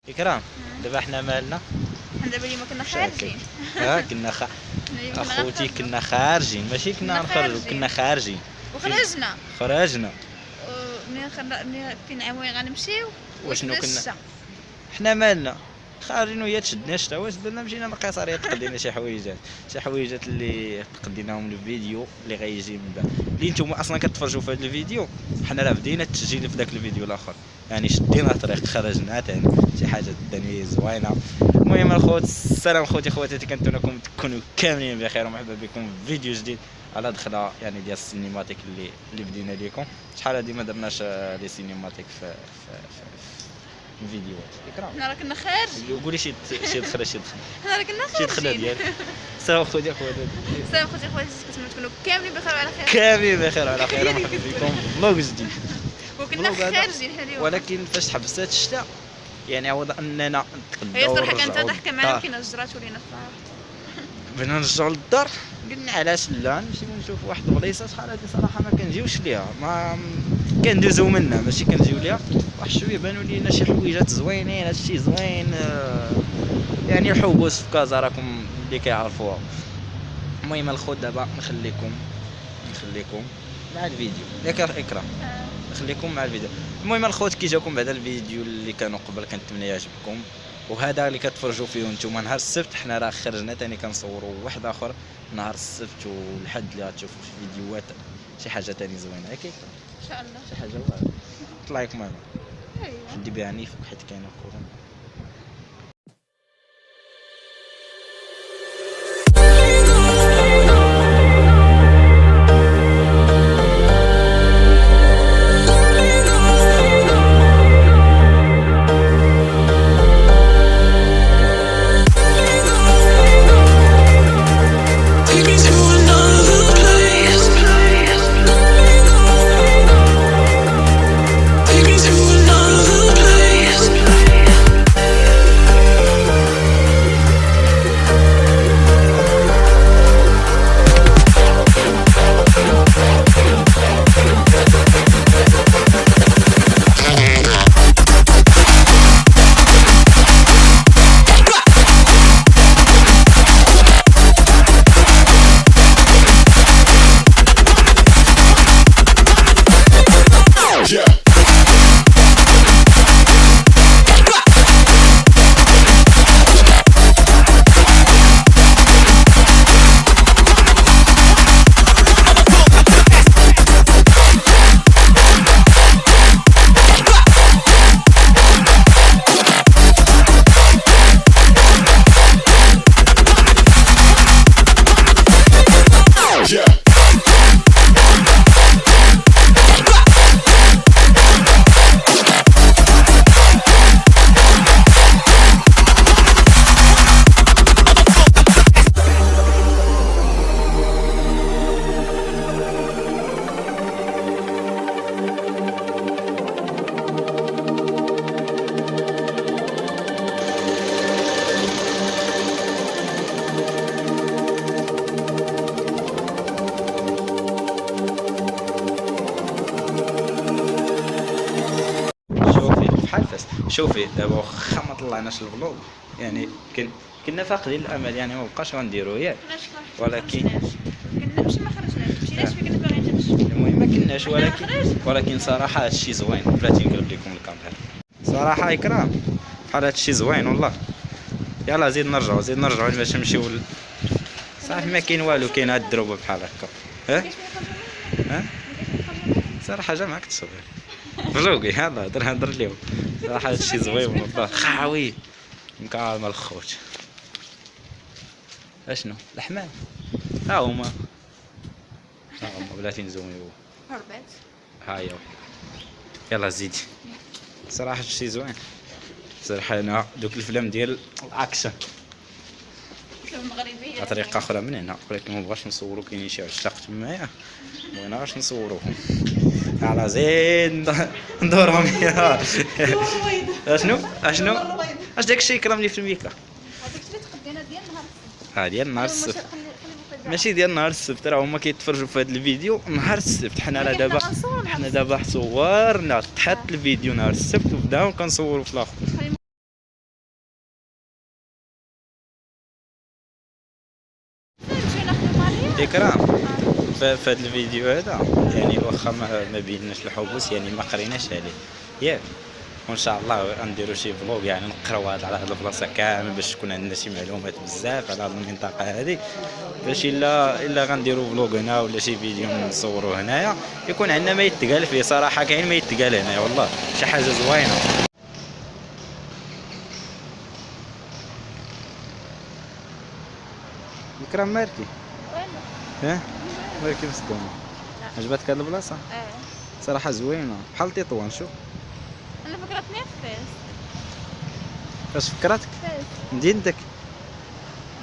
إكرام دابا حنا مالنا؟ حنا دابا اليوم كنا خارجين. كنا اليوم اخوتي كنا خارجين، ماشي كنا نخرجوا، كنا خارجين وخرجنا خرجنا. ملي فين عاوين غنمشيو وشنو كنا حنا مالنا خارجين وهي تشدنا شتا واش درنا؟ مشينا للقيصريه تقدينا شي حويجات اللي تقديناهم الفيديو اللي غيجي من بعد، اللي نتوما اصلا كتفرجوا في هذا الفيديو. حنا راه بدينا التسجيل في ذاك الفيديو الاخر، يعني شدينا الطريق خرجنا ثاني شي حاجه ثاني زوينه. المهم الخوت، السلام خوتي خواتاتي، كنتمنىكم تكونوا كاملين بخير ومرحبا بكم في فيديو جديد على دخله يعني ديال السينماتيك اللي بدينا لكم. شحال هادي ما درناش لي سينماتيك في الفيديوهات. اكرام حنا راه كنا خارجين. قولي شي دخله حنا راه كنا شي دخله خارجين. ديالك. السلام خوتي خواتاتي، السلام خوتي خواتاتي، كنتمنى تكونوا كاملين بخير وعلى خير. كاملين بخير وعلى خير ومرحبا بكم في فلوق جديد. وكنا خارجين حنا اليوم، ولكن فاش حبست الشتاء يعني عوض اننا هي نتغداو صراحه كانت ضحكه معنا، ونرجعو كاينه الجرات ولينا بغينا نرجعو للدار، قلنا علاش لا نمشيو نشوفوا واحد البلايصه. شحال هادي صراحه ما كنجيوش ليها، ما كندوزو منها ماشي كنجيو ليها. واحد شويه بانوا لينا شي حويجات زوينين، هادشي زوين يعني الحوس في كازا راكم اللي كيعرفوها. المهم الخوت دابا نخليكم مع الفيديو ياك اكرام، نخليكم مع الفيديو. المهم الخوت، كي جاكم بعد الفيديو اللي كانوا قبل كنتمنى يعجبكم، وهذا اللي كتفرجوا فيه نتوما نهار السبت. حنا راه خرجنا ثاني كنصوروا واحد اخر نهار السبت والحد اللي غتشوفوا في فيديوهات شي حاجه ثاني زوينه. هكا ان شاء الله شي حاجه واعره طلع لكم معنا ايوا ندي بها عنيف حيت كاينه كورونا. شوفي دابا واخا ما طلعناش الفلوق يعني كنا فاقدين الامل، يعني ما بقاش غنديرو ياك، ولكن كنا ماشي ما خرجناش، مشيناش فين كنا باغيين نمشيو. المهم ما كناش، ولكن صراحه هادشي زوين. بلاتي نقلب لكم الكاميرا صراحه اكرام، بحال هادشي زوين والله. يلا زيد نرجعوا باش نمشيو صافي ما كاين والو، كاين هاد الدروبه بحال هكا. ها صراحه جا معاك تصوير فلوقي، يلا هضر ليهم صراحه هادشي زوين والله. خاوي مكالمه الخوت. اشنو الحمام ها هما بلاتي نزوميو هربات. ها هي يلا زيدي. صراحه هادشي زوين صراحه. انا دوك الفيلم ديال الاكشن المغربيه طريقه اخرى من هنا، ولكن ما بغاش نصوروا، كاينين شي عشاق تمايا بغينا غاش نصوروهم. على زين ندورهم يا اشنو اش داك الشيء كرامني في الميكا. هذاك اللي تقدينا ديال نهار السبت. ديال نهار السبت ماشي ديال نهار السبت، راه هما كيتفرجوا في هذا الفيديو نهار السبت. حنا دابا صورنا تحت الفيديو نهار السبت وبداو كنصوروا في الاخر. اكرام في هذا الفيديو هذا يعني واخا ما بيناش الحبوس يعني ما قريناش عليه ياك، وان شاء الله غنديروا شي فلوق يعني نقراو على هذه البلاصه كامل باش تكون عندنا شي معلومات بزاف على هذه المنطقه هذه، باش الا غنديروا فلوق هنا ولا شي فيديو نصوروا هنايا يكون عندنا ما يتقال فيه صراحه. كاين ما يتقال هنايا والله شي حاجه زوينه. اكرام مالكي ها مالكي مصدومه؟ عجبتك هذه البلاصه؟ صراحه زوينه بحال تطوان. شوف انا فكرتني في فاس. اش فكرتك؟ فاس مدينتك؟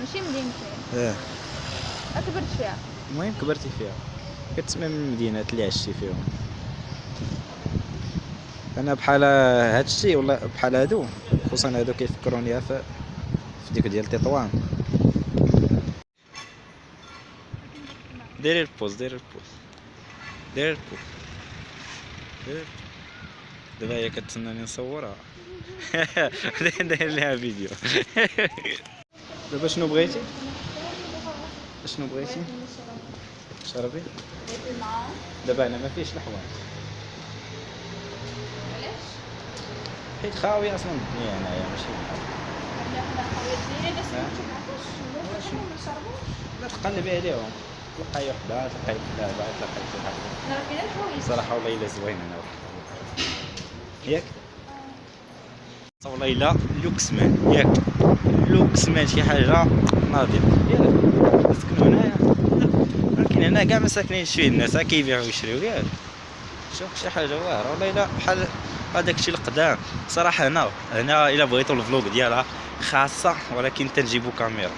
ماشي مدينتي، كبرت فيها. المهم كبرتي فيها، كتسمى من المدينات اللي عشتي فيهم. انا بحال هادشي والله بحال هادو خصوصا هادو كيفكروني في ديك ديال تطوان. ديري البوز ديري البوز ديري البوز ديري. دابا هي كتسناني نصورها ندير لها فيديو. دابا شنو بغيتي؟ شنو بغيتي؟ شربي؟ دابا انا ما فيش الحوايج. علاش؟ حيت خاويه اصلا الدنيا هنايا ماشي بحال. لا تقلبي عليهم تلقاي وحده تلقاي وحده تلقاي شي حاجه. صراحه والله الا زوينه انا ياك والله الا لوكس مان ياك لوكس مان شي حاجه ناضيه ياك. نسكنوا هنايا ولكن هنا كاع ما ساكنينش فيه الناس كيبيعوا ويشريو ياك. شوف شي حاجه واعره والله الا بحال هذاك الشيء القدام صراحه. هنا الا بغيتوا الفلوق ديالها خاصه ولكن تنجيبوا كاميرا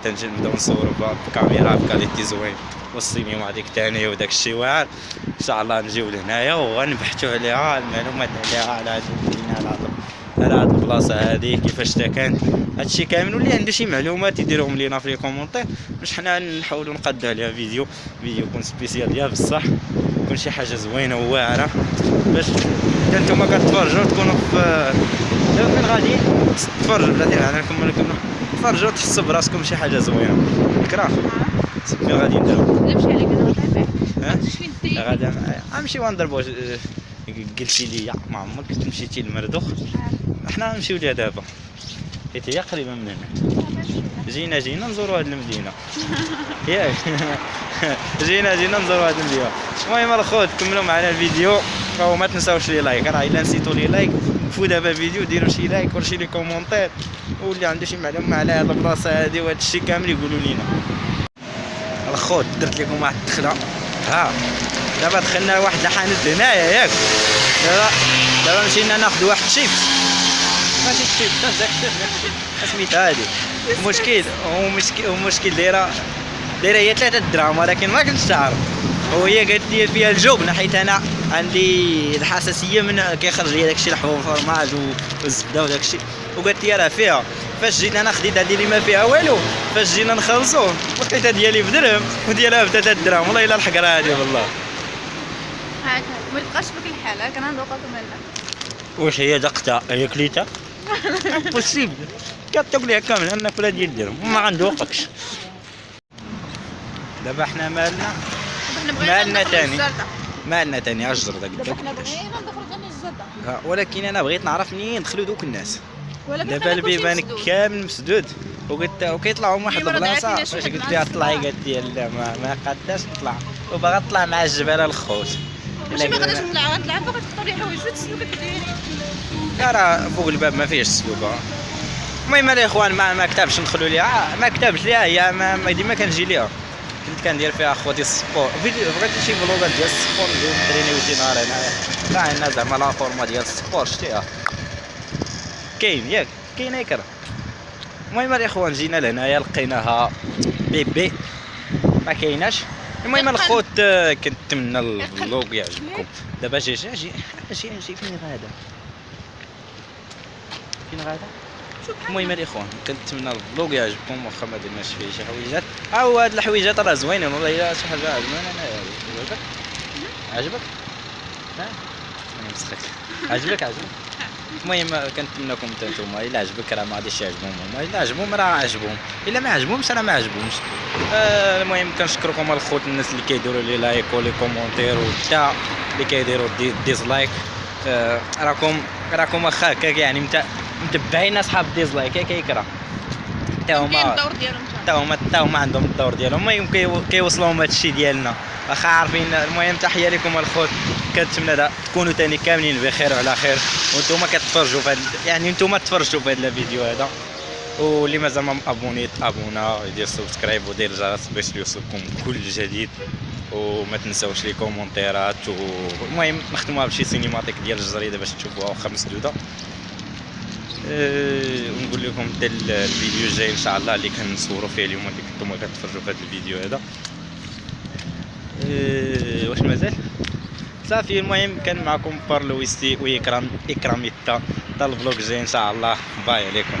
تنجي نبداو نصوروا بكاميرا بكاليتي زوين والسينما هذيك ثاني وداك الشيء واعر. ان شاء الله نجيو لهنايا وغنبحثوا عليها المعلومات عليها على هذه المدينه على هذه البلاصه هذه كيفاش كانت هادشي كامل. واللي عنده شي معلومات يديرهم لينا في لي كومونتير باش حنا نحاولوا نقادوا عليها فيديو يكون سبيسيال ديال بصح يكون شي حاجه زوينه وواعره باش نتوما كتفرجوا تكونوا في دابا فين غادي تفرجوا بلاتي انا نكمل لكم تفرجوا تحسوا براسكم شي حاجه زوينه. اكرام فين غادي نديرو؟ نمشي عليك انا غنطيح ها فين دير غادي غنمشيو غنضربوا. قلتي لي ما عمرك مشيتي للمردوخ؟ حنا نمشيو ليها دابا حيت هي قريبه من هنا. جينا نزوروا هذه المدينه ياك جينا نزوروا هذه المدينه. المهم الخوت كملوا معنا الفيديو وما تنساوش لي لايك. راه الا نسيتوا لي لايك فو دابا فيديو ديروا شي لايك وشي لي كومونتير واللي عنده شي معلومه على هذه البلاصه هذه وهذا الشيء كامل يقولوا لينا. الخوت درت لكم واحد الدخله ها دابا دخلنا واحد الحانوت هنايا ياك. دابا مشينا ناخذ واحد الشيبس ماشي الشيبس داك سميتها هادي. المشكل دايره هي 3 دراهم ولكن ما كنتش تعرف. وهي قالت لي فيها الجبنه حيت انا عندي الحساسيه من كيخرج لي داكشي الحبوب والفرماج والزبده وداكشي. وقالت لي راه فيها. فاش جيت انا خديت هذه اللي ما فيها والو فاش جينا نخلصو لقيتها ديالي بدرهم وديالها ب 3 دراهم. والله الا الحقره هذه والله هاك ما تبقاش بك الحال هاك انا ندوقك منك. واش هي دقتها هي كليتها؟ بوسيبل كتاكليها كامل انا كلها ديال الدرهم وما غندوقكش. دابا حنا مالنا تاني اجر داك دابا حنا بغينا ندخلوا ثاني الزرده ولكن انا بغيت نعرف منين يدخلوا دوك الناس. ولكن دابا البيبان كامل مسدود وكيطلعوا من واحد البلاصه فاش قلت لها طلعي قالت لي لا ما قاداش نطلع وباغا تطلع مع الجبال الخوت. ماشي ما غاديش نطلع باغا تحط لي حوايج فين السلوكه ديالي. لا راه فوق الباب ما فيهش السلوكه. المهم الاخوان ما كتبش ندخلوا ليها ما كتبش ليها هي ما ديما كنجي ليها كنت كندير فيها اخواتي السبور بغيت شي فلوغات ديال السبور ندير نترينيو شي نهار هنايا كاع عندنا زعما لا فورما ديال السبور شتيها كاين ياك كاين هكا. المهم الاخوان جينا لهنايا لقيناها بيبي ما كايناش. المهم الخوت كنتمنى الفلوق يعجبكم. دابا اجي فين غادا المهم الاخوان كنتمنى الفلوق يعجبكم واخا ما درناش فيه شي حويجات او هاد الحويجات راه زوينين والله الا شي حاجه عجباني انا. عجبك ها انا مسخك عجبك المهم كنتمنىكم حتى نتوما الا عجبك راه ما غاديش يعجبهم هما، الا عجبهم راه عجبهم، الا ما عجبهمش راه ما عجبهمش. المهم كنشكركم الخوت الناس اللي كيديروا لي لايك ولي كومونتير وحتى اللي كيديروا ديزلايك. راكم واخا هكاك يعني متبعين اصحاب ديزلايك كيكره حتى كاين هما، الدور ديالهم حتى هما عندهم الدور ديالهم. المهم كيوصلوهم هذا الشيء ديالنا واخا عارفين. المهم تحيه لكم الخوت، كنتمنى تكونوا تاني كاملين بخير وعلى خير، وانتم كتفرجوا في يعني انتم تفرجوا في هذا الفيديو هذا. واللي مازال ما ابوني ابونا، يدير سبسكرايب ودير الجرس باش يوصلكم كل جديد، وما تنساوش لي كومونتيرات. والمهم نختموها بشي سينيماتيك ديال الجريده باش تشوفوها واخا مسدوده. ونقول لكم حتى الفيديو الجاي ان شاء الله اللي كنصوروا فيه اليوم اللي كنتم كتفرجوا في هذا الفيديو هذا. واش مازال صافي. المهم كان معكم بارلويستي واكراميتا، حتى الفلوق الجاي ان شاء الله. باي عليكم.